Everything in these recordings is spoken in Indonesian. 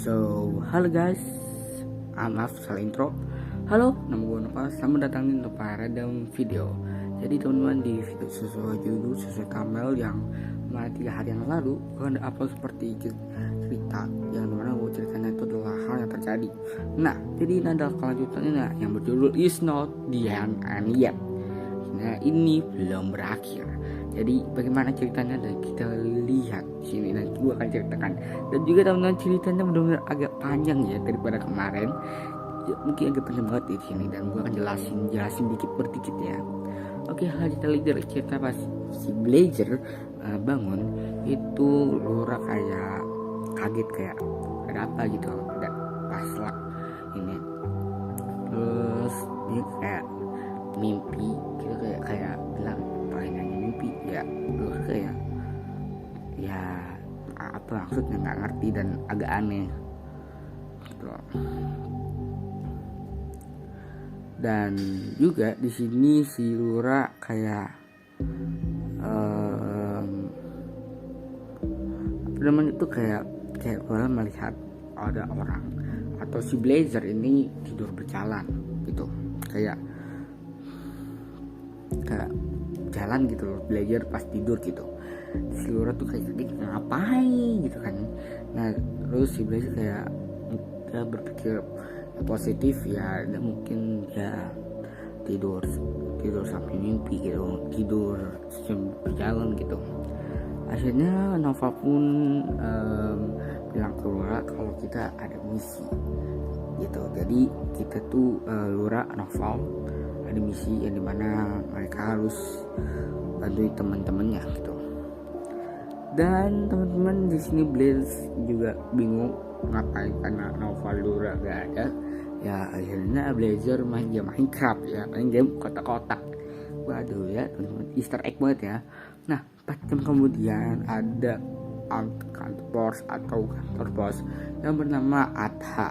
Halo guys, maaf salah intro. Halo, nama gue Nova. Selamat datang di Nova Random Video. Jadi teman-teman, di video sesuai judul, sesuai thumbnail yang mana 3 hari yang lalu gue ada upload seperti cerita yang dimana gue ceritanya itu adalah hal yang terjadi. Nah, jadi ini adalah kelanjutannya yang berjudul Is Not The End and Yet. Nah, ini belum berakhir. Jadi bagaimana ceritanya dan kita lihat di sini dan gue akan ceritakan. Dan juga teman-teman, ceritanya benar-benar agak panjang ya daripada kemarin. Ya, mungkin agak panjang banget di sini dan gue akan jelasin dikit per dikit ya. Oke, kita lihat cerita pas si Blazer bangun itu Lura kayak kaget, kayak ada apa gitu, ada pas lah ini. Terus dia kayak mimpi gitu, kayak bilang pengennya mimpi ya. Terus kayak ya apa maksudnya nggak ngerti dan agak aneh gitu. Dan juga di sini si Lura kayak apa namanya itu kayak orang melihat ada orang atau si Blazer ini tidur berjalan gitu, kayak jalan gitu loh, Blazer pas tidur gitu. Si Lura tuh kayak ngapain gitu kan. Nah terus si Blazer kayak dia berpikir positif ya, dan mungkin ya tidur sampai mimpi gitu, tidur berjalan gitu. Akhirnya Nova pun bilang ke Lura kalau kita ada misi gitu. Jadi kita tuh Lura, Nova ada misi yang dimana mereka harus bantu teman-temannya gitu. Dan teman-teman di sini Blaze juga bingung ngapain karena Nova Lura gak ada. Ya akhirnya Blazer main game Minecraft ya, main game kotak-kotak. Waduh ya teman-teman, Easter egg banget ya. Nah 4 jam kemudian ada kantor pos yang bernama Atha,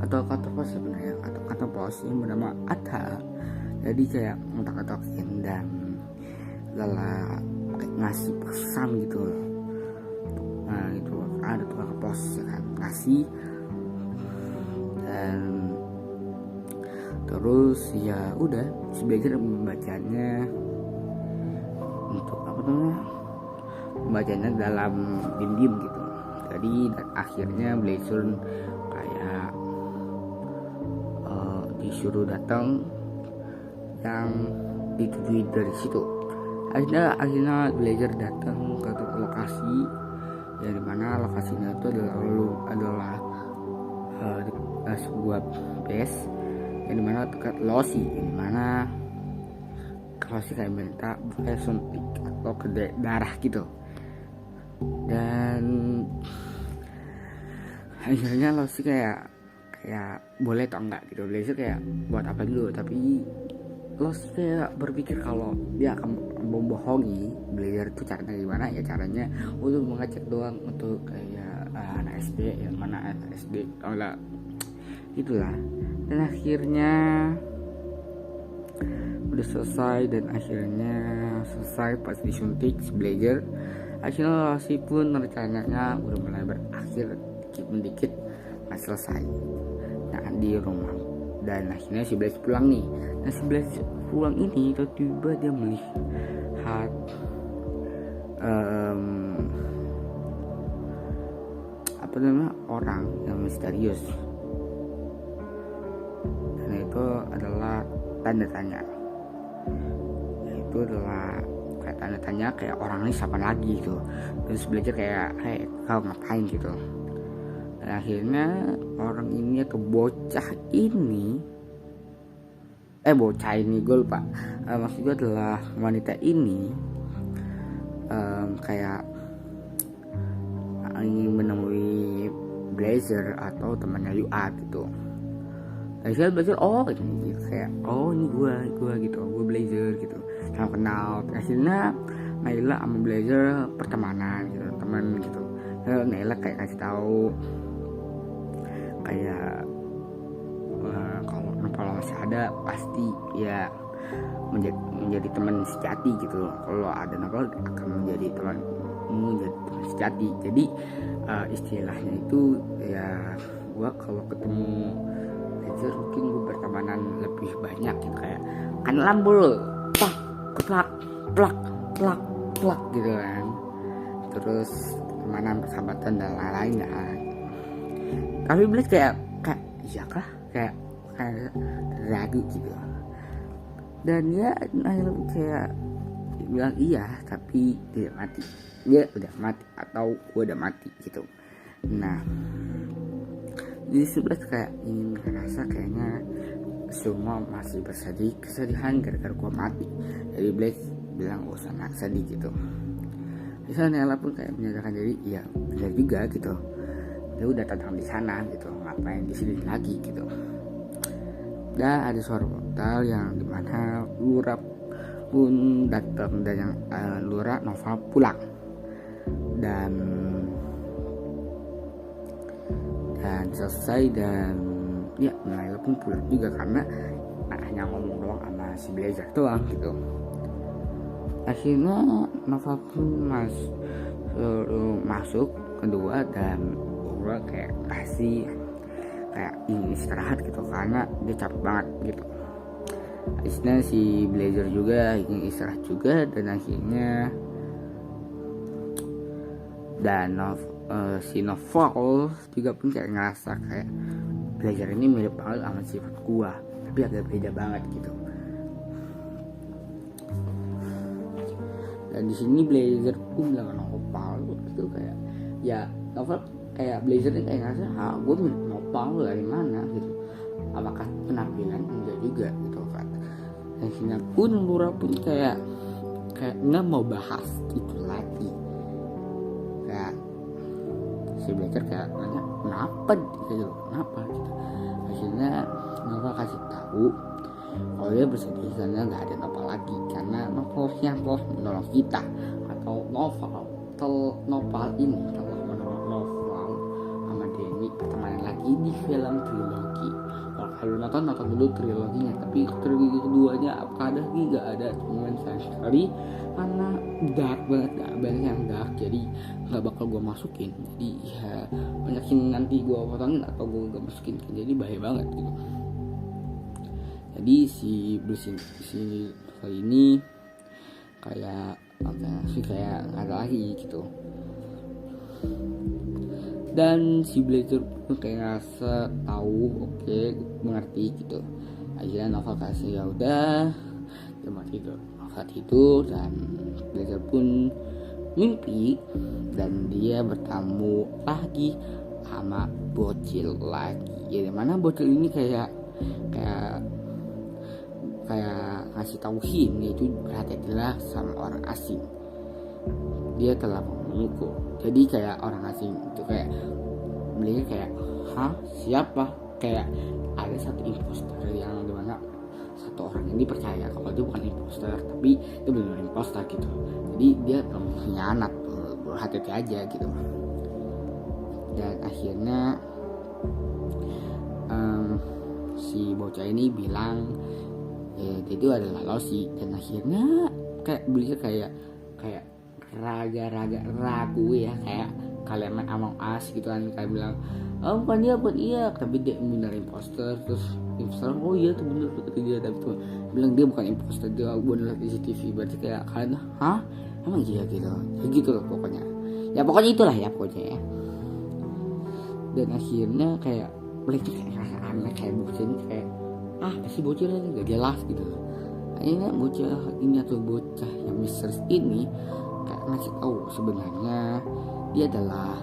atau kantor pos sebenarnya, atau kantor pos yang bernama Atha. Jadi kayak ngotak-ngotakin dan lala kayak ngasih pesan gitu. Nah itu ada tukang pos ya kan, ngasih. Dan terus ya udah si Blazer membacanya untuk apa namanya, membacanya dalam diam-diam gitu. Jadi dan akhirnya Blazer kayak disuruh datang yang ditujui dari situ. Akhirnya Blazer datang ke lokasi ya, dimana lokasinya itu adalah sebuah base yang dimana dekat Losi, yang dimana Losi kayak minta suntik atau ke darah gitu. Dan akhirnya Losi kayak boleh atau enggak gitu. Blazer kayak buat apa dulu, tapi Losi kayak berpikir kalau dia akan membohongi Blazer itu caranya gimana ya, caranya untuk mengecek doang untuk kayak anak SD, yang mana anak SD lah itulah. Dan akhirnya udah selesai, dan akhirnya selesai pas disuntik si Blazer. Akhirnya Losi pun rencananya udah mulai berakhir dikit selesai. Nah di rumah, dan akhirnya si Blazer pulang nih. Nah si Blazer pulang ini tiba-tiba dia melihat apa namanya, orang yang misterius. Dan itu adalah tanda tanya. Itu adalah kayak tanda tanya, kayak orang ini siapa lagi gitu. Terus Blazer kayak hey, kau ngapain gitu. Dan akhirnya orang ini atau bocah ini gue lupa, maksud gue adalah wanita ini kayak ingin menemui Blazer atau temannya Yuat gitu. Dan saya Blazer ini kayak ini gue gitu, gue Blazer gitu, sama kenal. Akhirnya Naila sama Blazer pertemanan gitu, teman gitu. Naila kayak kasih tahu kayak kalau masih ada pasti ya menjadi teman sejati gitu. Kalau ada Nopal akan menjadi teman sejati. Jadi istilahnya itu ya gue kalau ketemu Blazer mungkin gue bertemanan lebih banyak gitu, kayak kan lambul plak plak plak plak plak gitu kan, terus temanan persahabatan dan lain-lain kan. Tapi Blazer kayak iya kah, kayak ragu gitu, dan dia kayak bilang iya tapi tidak mati, dia udah mati atau gue udah mati gitu. Nah di 11 kayak ingin ngerasa kayaknya semua masih bersedih kesedihan gara-gara gue mati. Jadi Blaze bilang gak usah sedih gitu. Bisa Nela pun kayak menyatakan diri, iya benar juga gitu, dia udah datang di sana gitu, ngapain di sini lagi gitu. Dan ada suara portal yang dimana Lura pun datang, dan yang Lura Nova pulang, dan selesai, dan ya Naila pun pulang juga karena hanya ngomong doang sama si Blazer doang gitu. Akhirnya Nova pun masuk kedua, dan Lura kayak kasih kayak ingin istirahat gitu karena dia capek banget gitu. Akhirnya si Blazer juga ingin istirahat juga, dan akhirnya si Novel juga pun kayak ngerasa kayak Blazer ini mirip banget sama sifat gua, tapi agak beda banget gitu. Dan di sini Blazer pun bilang Novel itu kayak ya Novel kayak Blazer ini kayak ngerasa gue mirip Novel dari mana gitu, apakah penampilan enggak juga gitu kan. Dan sini pun Lura pun kayak nggak mau bahas itu lagi. Kayak si Blazer kayak nanya kenapa gitu, kenapa gitu. Akhirnya Nova kasih tahu kalau dia bersedih karena nggak ada Nova lagi, karena Nova yang telah menolong kita, atau Nopal ini telah menolong Noval sama Denny pertemanan lagi di film trilogi. Kalau nonton dulu triloginya, tapi trilogi keduanya apakah ada lagi? Nggak ada, cuman sayang sekali karena dark banget, gak banyak yang dark, jadi nggak bakal gue masukin. Jadi ya banyakin nanti gue potongin atau gue gak masukin, jadi bahaya banget gitu. Jadi si kali ini kayak kayak nggak ada lagi gitu. Dan si Blazer pun kayak ngerasa tahu, oke, mengerti gitu. Akhirnya Nova kasih ya udah, dia mau tidur. Nova tidur, dan Blazer pun mimpi, dan dia bertemu lagi sama bocil lagi. Ya dimana bocil ini kayak ngasih tauhin, yaitu berhati-hatilah sama orang asing, dia telah membunuhku. Jadi kayak orang asing itu kayak belinya kayak siapa, kayak ada satu imposter yang dimana satu orang ini percaya kalau dia bukan imposter, tapi dia benar imposter gitu. Jadi dia pengkhianat, berhati-hati aja gitu. Dan akhirnya si bocah ini bilang itu adalah Losi, dan akhirnya kayak beliau kayak raga-raga ragu ya, kayak kalian main Among Us gitu kan, kayak bilang bukan dia, tapi dia benar imposter. Terus imposter oh iya tuh bener kata dia, tapi tuh bilang dia bukan imposter, dia bener di CCTV. Berarti kayak kalian emang iya gitu ya, gitu loh pokoknya itulah ya pokoknya ya. Dan akhirnya kayak mereka kayak rasa aneh, kayak bocil kayak pasti bocil ini gak jelas gitu. Akhirnya bocil ini atau bocah yang misterius ini kayak ngasih tahu sebenarnya dia adalah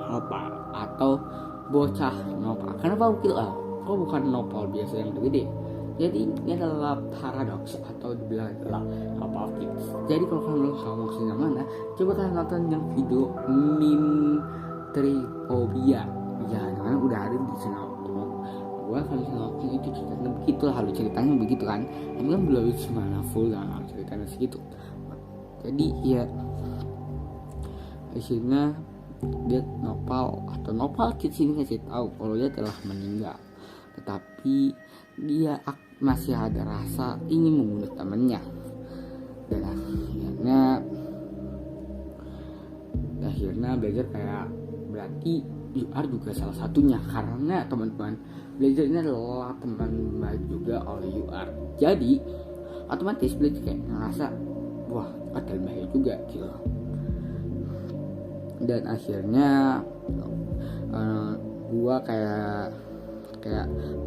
Nopal atau bocah Nopal. Kenapa kok bukan Nopal biasa yang gede? Jadi ini adalah paradoks atau dibilang adalah Nopal Kids. Jadi kalau kalian belum tahu maksudnya mana, coba kalian nonton yang video meme Tripobia ya, karena udah ada di channel gua kan channel itu ceritanya begitu lah, ceritanya begitu kan, tapi kan belum gimana full dalam ceritanya segitu. Jadi ya akhirnya dia Nopal Kids ini kasih tahu kalau dia telah meninggal, tetapi dia masih ada rasa ingin membunuh temannya. Dan akhirnya Blazer kayak berarti UR juga salah satunya, karena teman-teman Blazer ini adalah teman baik juga oleh UR. Jadi otomatis Blazer kayak ngerasa wah ada bahaya juga gitu. Dan akhirnya gua kayak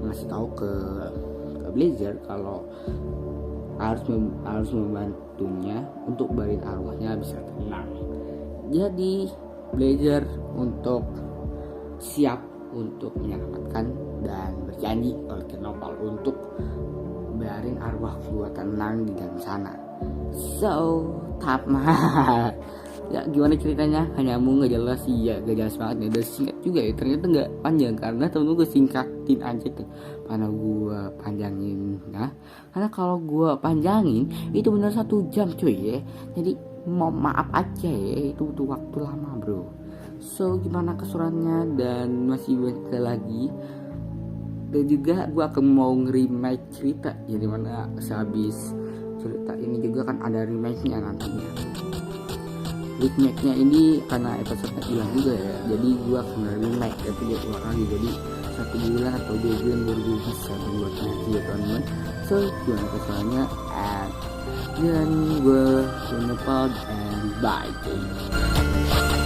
ngasih tahu ke Blazer kalau harus membantunya untuk barin arwahnya bisa tenang. Jadi Blazer untuk siap untuk menyelamatkan dan berjanji oleh Nopal untuk biarin arwah gua tenang di dalam sana. So Tapma ya gimana ceritanya, hanya nyambung gak jelas sih ya, gak jelas banget ya, udah singkat juga ya, ternyata gak panjang karena temen gue singkatin aja tuh karena gue panjangin. Nah karena kalau gue panjangin itu bener 1 jam cuy ya, jadi mau maaf aja ya, itu butuh waktu lama bro. So gimana keseruannya, dan masih banyak lagi, dan juga gue akan mau nge-remake cerita ya, dimana sehabis cerita ini juga kan ada remake-nya nantinya. Remake-nya ini karena episode-nya hilang juga ya, jadi gua akan remake tapi dia keluar lagi, jadi 1 bulan atau 2 bulan baru gue bisa membuat lagi ya teman-teman. So gimana kesannya, and dan gue Nopal and bye.